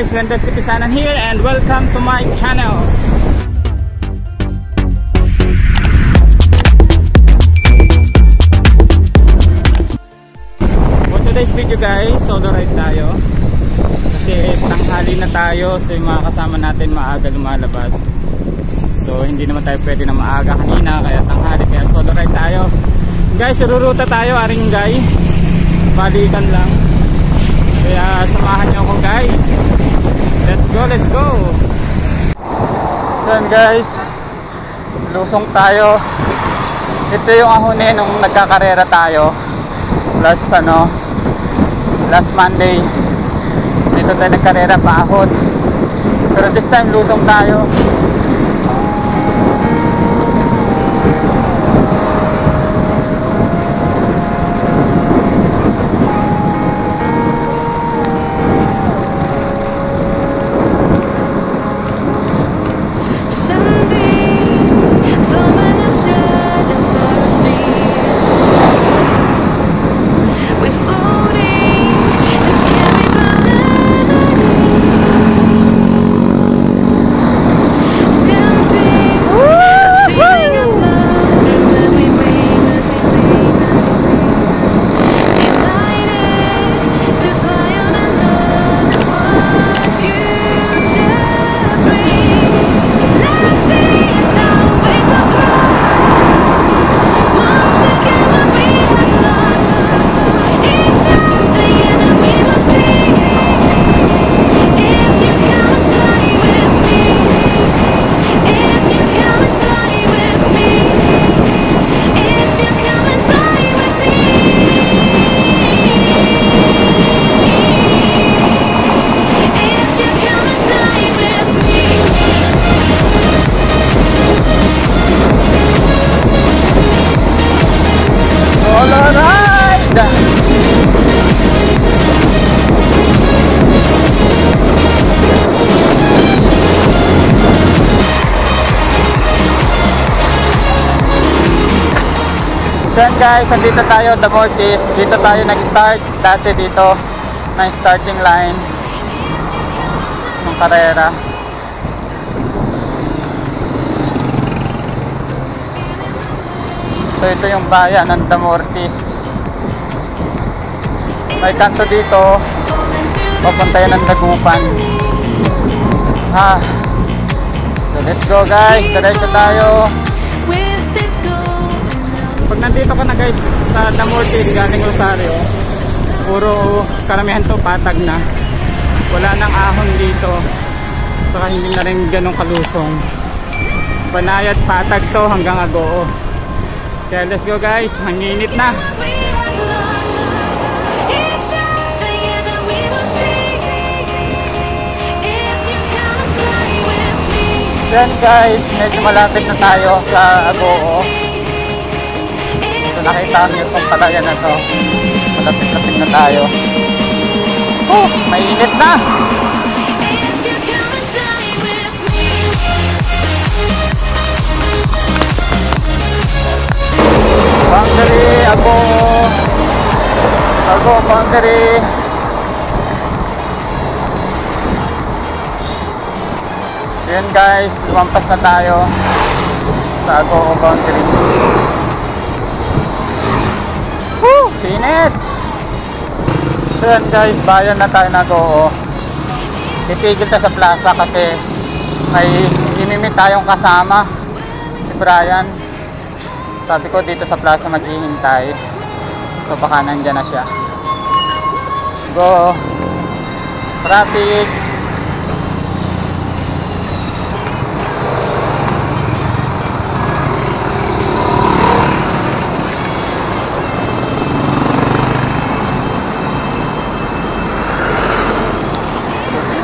guys, Wendes Tipisanan here and welcome to my channel. For today's video guys, solo ride tayo. Kasi tanghali na tayo, so yung mga kasama natin maaga lumalabas. So hindi naman tayo pwede na maaga kanina, kaya tanghali, kaya solo ride tayo. Guys, ruruta tayo, Aringay. Balikan lang. Kaya samahan niyo ako guys. Let's go, let's go. So guys, lusong tayo. Ito yung ahonin nung nagkakarera tayo last Monday. Dito tayo nagkarera paahon. Pero this time lusong tayo. Then guys, nandito tayo, The Mortis. Dito tayo nag-start. Dati dito na yung starting line ng karera. So ito yung bayan ng The Mortis. May kanto dito, papunta yan ng Dagupan. So let's go guys, diretso tayo. Pag nandito ka na guys sa The Mortis galing Rosario, puro karamihan to patag na, wala nang ahon dito, saka hindi na rin ganong kalusong. Banayad patag to hanggang Agoo. Kaya let's go guys, hanginit na. Then guys, medyo malapit na tayo sa Agoo. Nakita niyo itong palayan na to. Malapit-lapit na tayo. Mainit na! Boundary, Agoo, boundary. Yan guys, lumampas na tayo sa Agoo boundary. Sinit! So yan guys, bayan na tayo na Agoo. Titigil tayo sa plaza kasi may imimit tayong kasama, si Brian. Sabi ko dito sa plaza maghihintay, so baka nandyan na siya. Go! Traffic!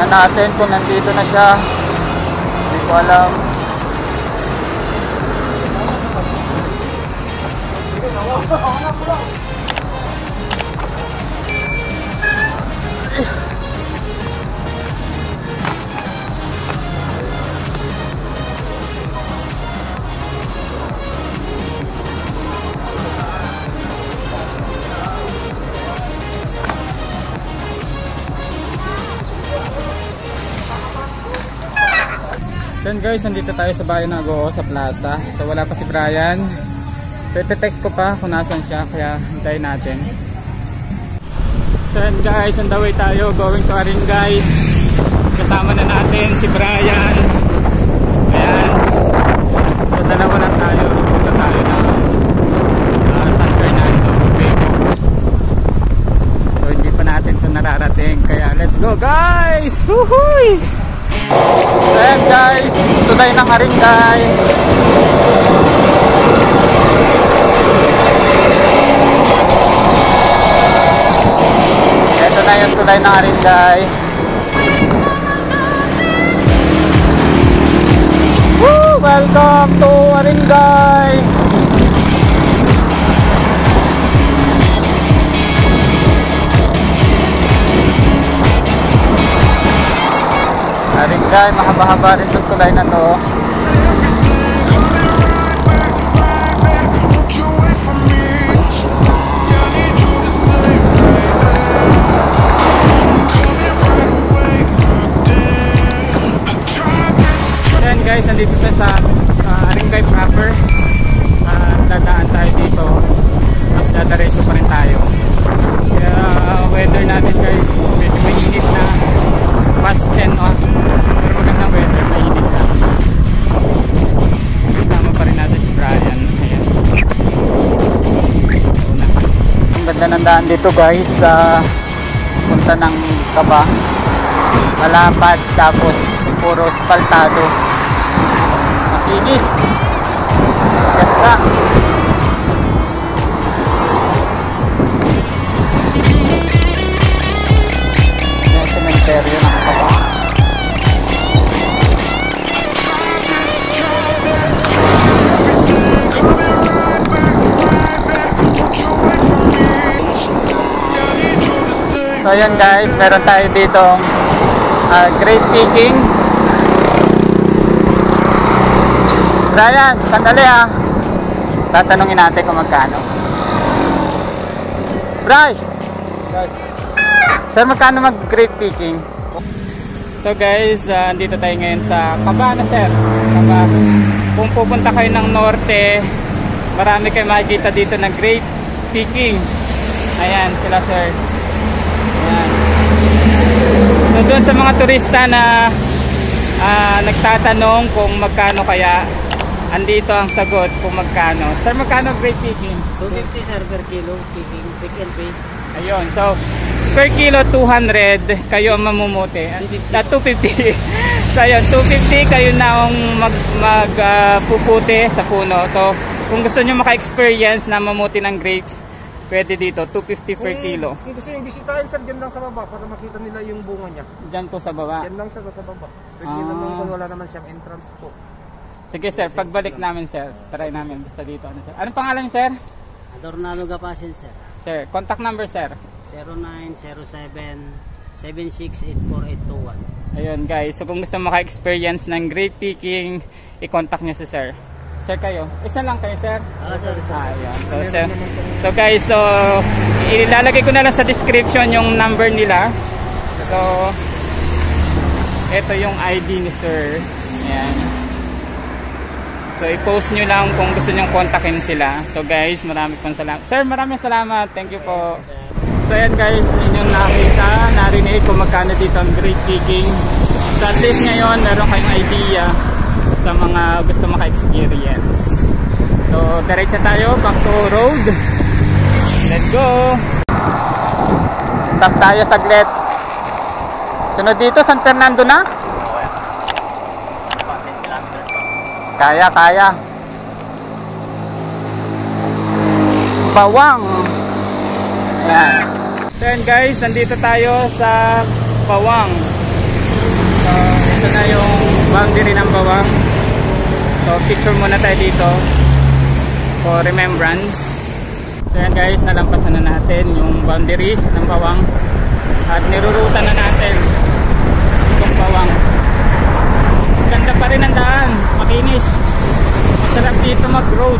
Natin kung nandito na siya, hindi ko alam. Ayan guys, nandito tayo sa bayan ng Agoo sa plaza. So wala pa si Brian. So ite-text ko pa kung nasan siya, kaya hintayin natin. So ayan guys, on the way tayo going to Aringay. Kasama na natin si Brian. Ayan. So dalawa lang tayo. Pupunta tayo ng San Fernando, Bego. So hindi pa natin ito nararating, kaya let's go guys! Woohoo! So ayan guys, tulay ng Aringay. Ito na yung tulay ng Aringay. Woo! Welcome to Aringay! Aringay, mahaba-haba rin yung tulay na to. Ayan guys, nandito tayo sa Aringay proper. Dadaan tayo dito. Mas dadaretso pa rin tayo. Kaya weather natin guys, medyo mainit na. Past 10 off. Pero magandang weather, mainit na. Kasama pa rin natin si Brian. Ayan. Ang ganda ng daan dito guys, sa punta ng Kaba. Malapad, tapos puro spaltado. Makinis. Ganda. Yung cementerio ng Kaba. So ayan guys, meron tayo dito grade picking. Brian, sandali ha. Tatanungin natin kung magkano. Bri! Sir, magkano mag-grade picking? So guys, andito tayo ngayon sa Kaba na sir. Kaba. Kung pupunta kayo ng norte, marami kayo makikita dito ng grade picking. Ayan sila sir. Ayan. So doon sa mga turista na nagtatanong kung magkano kaya, andito ang sagot kung magkano. Sir, magkano grade picking? 250 sir per kilo, picking, pick and pay. Ayun, so per kilo 200 kayo ang mamumuti. 250. So ayun, 250 kayo na ang magpuputi sa puno. So kung gusto nyo maka-experience na mamuti ng grapes, pwede dito, 250 per kilo. Kung gusto yung bisitahin sir, dyan lang sa baba para makita nila yung bunga niya. Diyan po sa baba. Dyan lang sir, sa baba. Pwede naman kung wala naman siyang entrance po. Sige sir, pagbalik namin sir, try namin basta dito. Ano, sir? Anong pangalan niyo sir? Adornado Gapasin sir. Sir, contact number sir. 0907-7684821. Ayun guys, so kung gusto maka-experience ng grape picking, i-contact nyo si sir. Sir kayo, isa lang kayo sir? Sir. Ayun. So guys, so ilalagay ko na lang sa description yung number nila. So ito yung ID ni sir. Ayan. So i-post nyo lang kung gusto nyong kontakin sila. So guys, marami pong salamat. Sir, maraming salamat. Thank you po. So ayan guys, ninyong nakita, narinig kung magkano dito ang grape picking. So at least ngayon, meron kayong idea sa mga gusto maka-experience. So diretso tayo, back to road. Let's go! Stop tayo saglit. Sunod dito, San Fernando na? Kaya. Bawang. Ayan. Then guys, nandito tayo sa Bawang. So, ito na yung boundary ng Bawang. So, picture muna tayo dito for remembrance. So, yan guys, nalampasan na natin yung boundary ng Bawang. At nirurutan na natin itong Bawang. Ganda pa rin ang daan, makinis. Masarap dito mag-road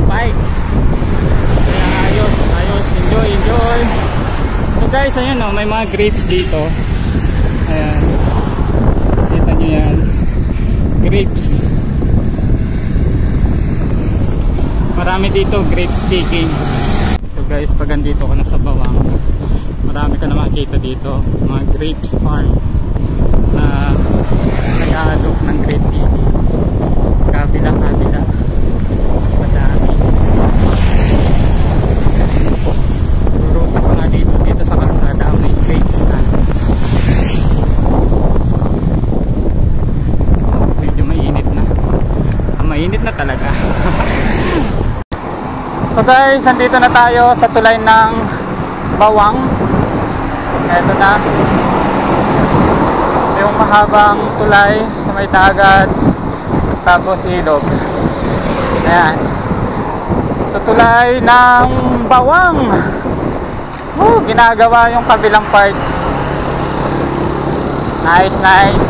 bike. Kaya ayos, enjoy. So guys, ayun o, may mga grapes dito. Ayan, kita nyo yan. grapes. Marami dito grapes picking. So guys, pag andito ka na sa Bawang, marami ka na makikita dito mga grapes farm na nag-aalok ng grape picking. Kabila madami. Ruruta pa nga dito sa kalsada ang may grapes na. Medyo mainit na. Mainit na talaga. So guys, nandito na tayo sa tulay ng Bawang. Ito na yung mahabang tulay sa may dagat, tapos ilog. Ayan. So tulay ng Bawang. Ginagawa yung kabilang part. Nice, nice.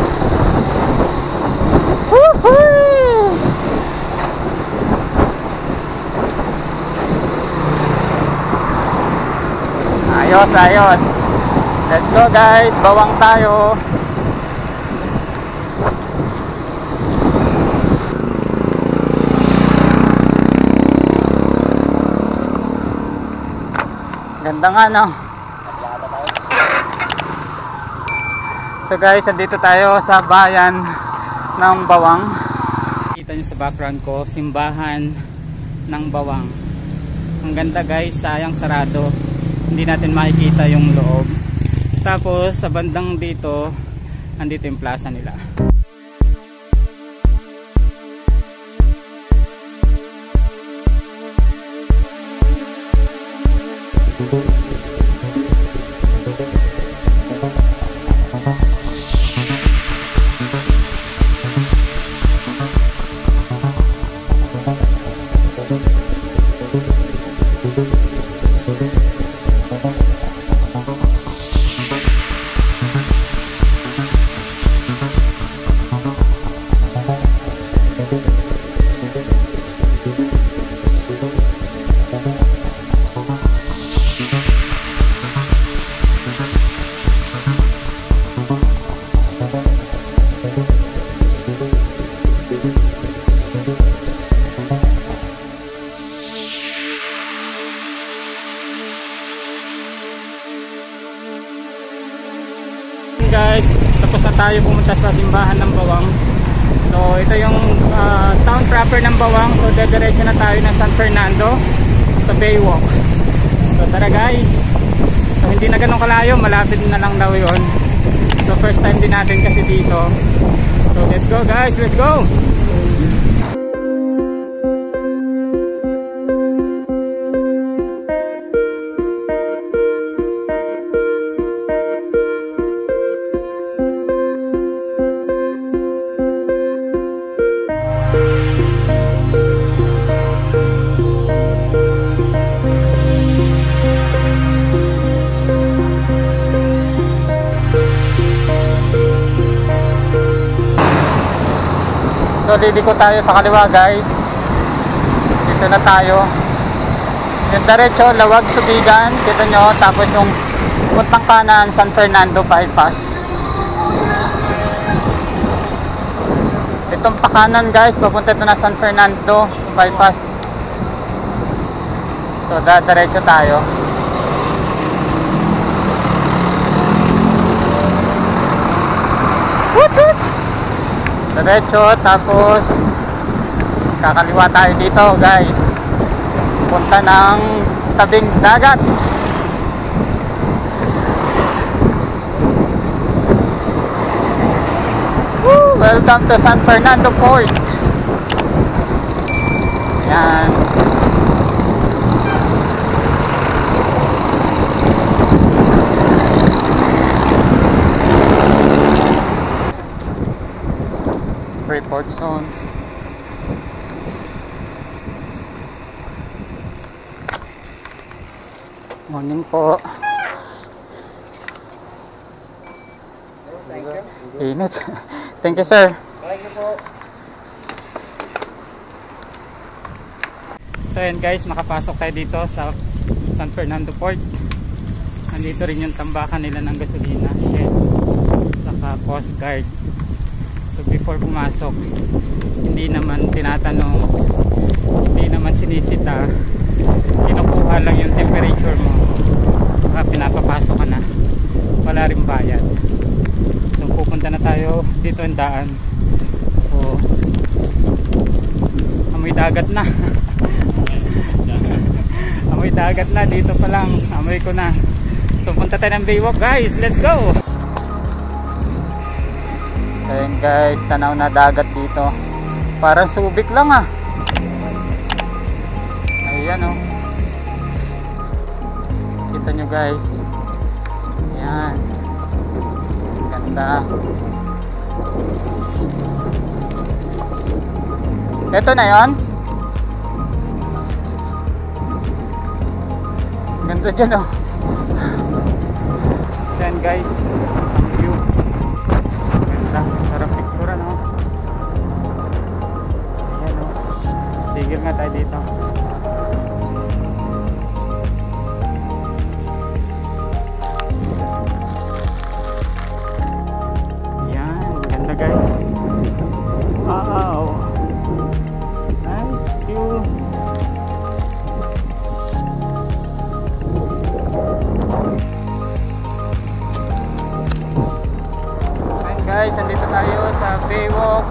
Woohoo! Ayos, ayos. Let's go guys, Bawang tayo. Ganda nga, no? So guys, nandito tayo sa bayan ng Bawang. Kita nyo sa background ko, simbahan ng Bawang. Ang ganda guys, sayang sarado. Hindi natin makikita yung loob. Tapos sa bandang dito, andito yung plaza nila. Guys, tapos na tayo pumunta sa simbahan ng Bawang. So ito yung town proper ng Bawang. So dediretso na tayo ng San Fernando sa Baywalk. So tara guys. So hindi na ganun kalayo, malapit na lang daw yun. So first time din natin kasi dito. So let's go guys, let's go. So liliko tayo sa kaliwa guys. Dito na tayo. Yung diretso, Lawag Tubigan. Kita nyo. Tapos yung puntang kanan, San Fernando bypass. Itong pakanan guys, papunta ito na San Fernando bypass. So diretso tayo. Diretso, tapos kakaliwa tayo dito guys, punta ng tabing dagat. Woo! Welcome to San Fernando Port. Yan. Report zone. Morning po. Init. Thank you sir. Thank you po. So yan guys, makapasok tayo dito sa San Fernando Port. Nandito rin yung tambakan nila ng gasolina, Shell, saka Coast Guard. So before pumasok, hindi naman tinatanong, hindi naman sinisita, kinukuha lang yung temperature mo, baka pinapapasok ka na, wala rin bayad. So pupunta na tayo dito ang daan. So amoy dagat na. Amoy dagat na dito pa lang, amoy ko na. So punta tayo ng Baywalk guys, let's go. Ayan guys, tanaw na dagat dito. Parang Subic lang ah. Ayan oh. Kita nyo guys. Ayan. Ganda. Ito na yon. Ganda dyan oh. Ayan guys. View. Ganda. Sarap picture no. Ayan oh. Tigil nga tayo dito. Guys, wow, nice view. Ayan guys, nandito tayo sa Baywalk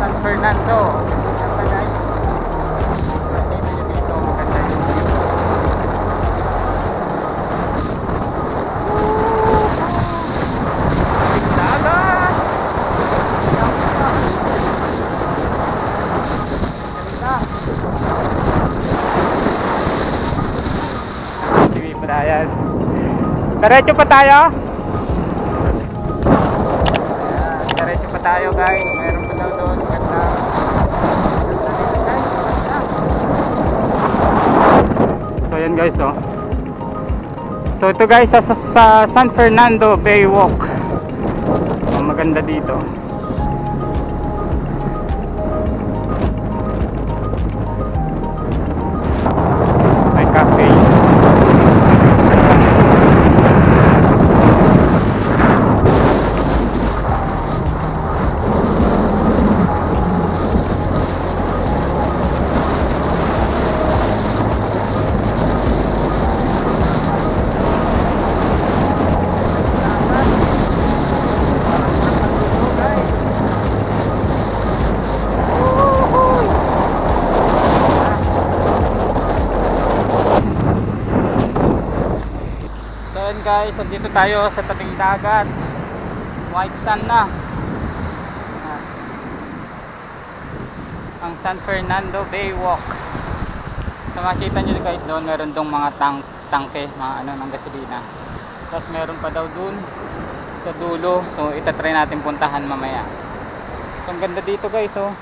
San Fernando. Ganda guys, nandito nyo dito, maganda yung view. Ayan. Diretso pa tayo. Ayan, diretso pa tayo guys. Meron pa daw doon. Ganda. So ayan guys oh. So ito guys sa San Fernando Baywalk. Maganda dito. May cafe. Guys, so dito tayo sa tabing dagat. White sand na. Ang San Fernando Baywalk. So makita nyo guys doon, meron dong mga tangke, mga ano ng gasolina. Tapos meron pa daw doon sa dulo. So itatry natin puntahan mamaya. So ang ganda dito guys oh.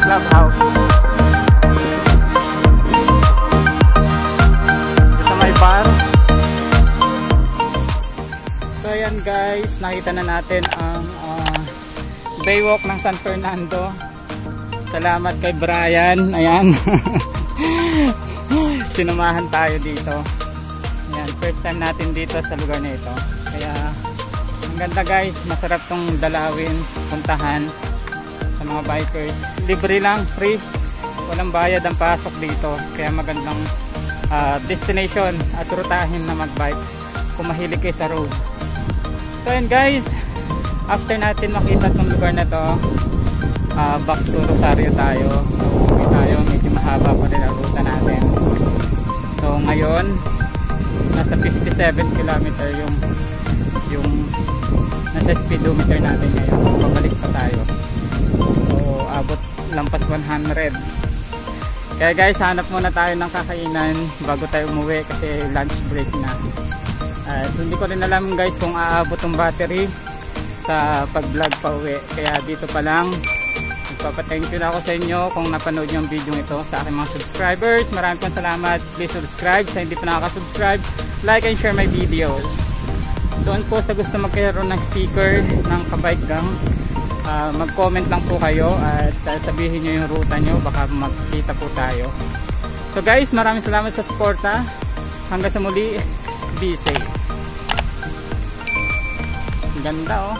Clubhouse. Ito may bar. So ayan guys, nakita na natin ang Baywalk ng San Fernando. Salamat kay Brian. Ayan. Sinumahan tayo dito. Ayan, first time natin dito sa lugar na ito. Kaya ang ganda guys, masarap tong dalawin, puntahan sa mga bikers. Libre lang, free, walang bayad ang pasok dito. Kaya magandang destination at rutahin na magbike. kung mahilig kayo sa road. So ayun guys, after natin makita itong lugar na to, back to Rosario tayo. So uwi tayo, medyo mahaba pa rin ang ruta natin. So ngayon nasa 57 km yung nasa speedometer natin ngayon. So babalik pa tayo. So abot lampas 100. Kaya guys, hanap muna tayo ng kakainan bago tayo umuwi kasi lunch break na. At hindi ko rin alam guys kung aabot ang battery sa pag-vlog pa uwi. Kaya dito pa lang, magpapa-thank you na ako sa inyo kung napanood nyo ang video ito. Sa aking mga subscribers, maraming pong salamat. Please subscribe sa hindi pa nakaka-subscribe. Like and share my videos. Doon po sa gusto magkaroon ng sticker ng Kabike Gang, mag-comment lang po kayo at sabihin nyo yung ruta nyo, baka magkita po tayo. So guys, maraming salamat sa suporta. Hanggang sa muli, be safe. Ganda oh.